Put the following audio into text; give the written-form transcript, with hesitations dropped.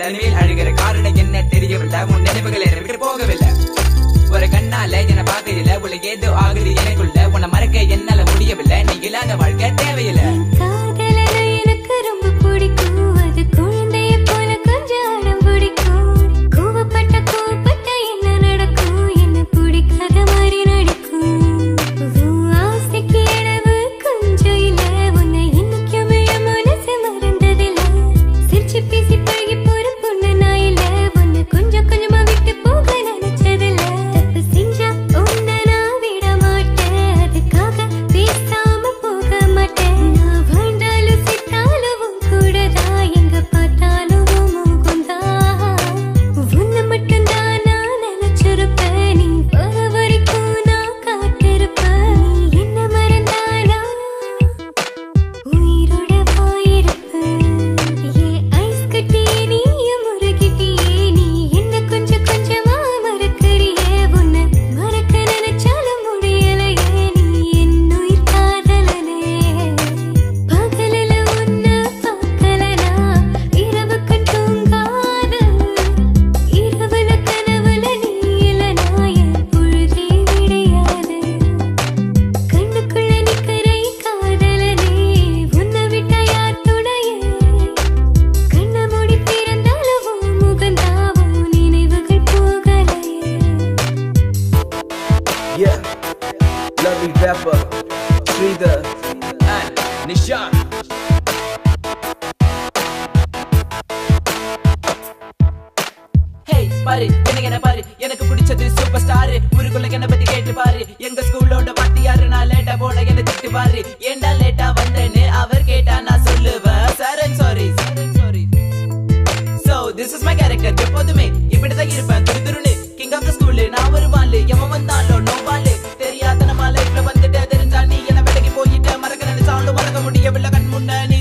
தனிமையில் அழுகிற காரணம் என்ன தெரியவில்லை. உன் நினைவுகள் என்னை விட்டு போகவில்லை. ஒரு கண்ணால என்ன பார்க்கல உள்ள ஏதோ ஆகுது எனக்குள்ள. உன்னை மறக்க என்னால முடியவில்லை. நீ இல்லாத வாழ்க்கை தேவையில்லை. எனக்கு ரொம்ப பிடிக்கும். அது குழந்தைய போல கொஞ்சம் அடம் பிடிக்கும். கோவப்பட்ட என்ன நடக்கும். என்ன பிடிக்காத மாதிரி நடிக்கும். ஆசைக்கு அளவு கொஞ்சம் இல்ல. உன்னை இன்னைக்குமே மனசு மறந்ததில்ல. சிரிச்சு பேசி பழகி போற பொண்ணு நான் இல்ல. உன்னை கொஞ்சம் கொஞ்சமா விட்டு போக நினைச்சதில்ல. தப்பு செஞ்சா உன்னை நான் விட மாட்டேன். அதுக்காக பேசாம போக மாட்டேன். நான் வாழ்ந்தாலும் செத்தாலும் உன் கூடதான். எங்க பார்த்தாலும் உன் முகம்தான். உன்னை மட்டும்தான் நான் நினைச்சிருப்பேன். நீ வர வரைக்கும் நான் காத்திருப்பேன். நீ என்ன மறந்தானா உயிரோட போயிருப்பேன். ஏன் ஐஸ் கட்டி நீயும் முருகிட்டியே. நீ என்ன கொஞ்சம் கொஞ்சமா மறக்கறியே. உன்னை மறக்க நினைச்சாலும் முடியலையே. நீ என் உயிர் காதலனே. பகலில உன்னை பார்க்கலனா இரவுக்கு தூங்காத. இரவுல கனவுல நீ இல்லனா என் பொழுதே விடையாது. கண்ணுக்குள்ள நிக்கிறை காதலனே. உன்னை விட்டா யார் துணையே. கண்ண மூடி திறந்தாலும் உன் முகந்தாவும் நினைவுகள் போகலையே. Yeah, lovely rapper, Sridhar and Nishan. Hey பாரு என்ன பாரு எனக்கு பிடிச்சது சூப்பர் ஸ்டார். ஊருக்குள்ள என்ன பத்தி கேட்டு பாரு. எங்க ஸ்கூலோட வாத்தியாரு நான் லேட்டா போன என்ன திட்டு பாரு. ஏண்டா லேட்டா வந்தேன்னு அவர் கேட்டா நான் சொல்லுவேன் sir I'm sorry. So this is my character. எப்போதுமே இப்படிதான் இருப்பேன் துருதுருன்னு. கிங் ஆஃப் த ஸ்கூல் நான் ஒரு வாளு. எவன் வந்தாலும் நோ வாளு. தெரியாத நம்ம லைஃப்ல வந்துட்டு தெரிஞ்சா நீ என்ன விலகி போயிட்ட. மறக்க நினைச்சாலும் மறக்க முடியவில்லை கண் முன்ன நீ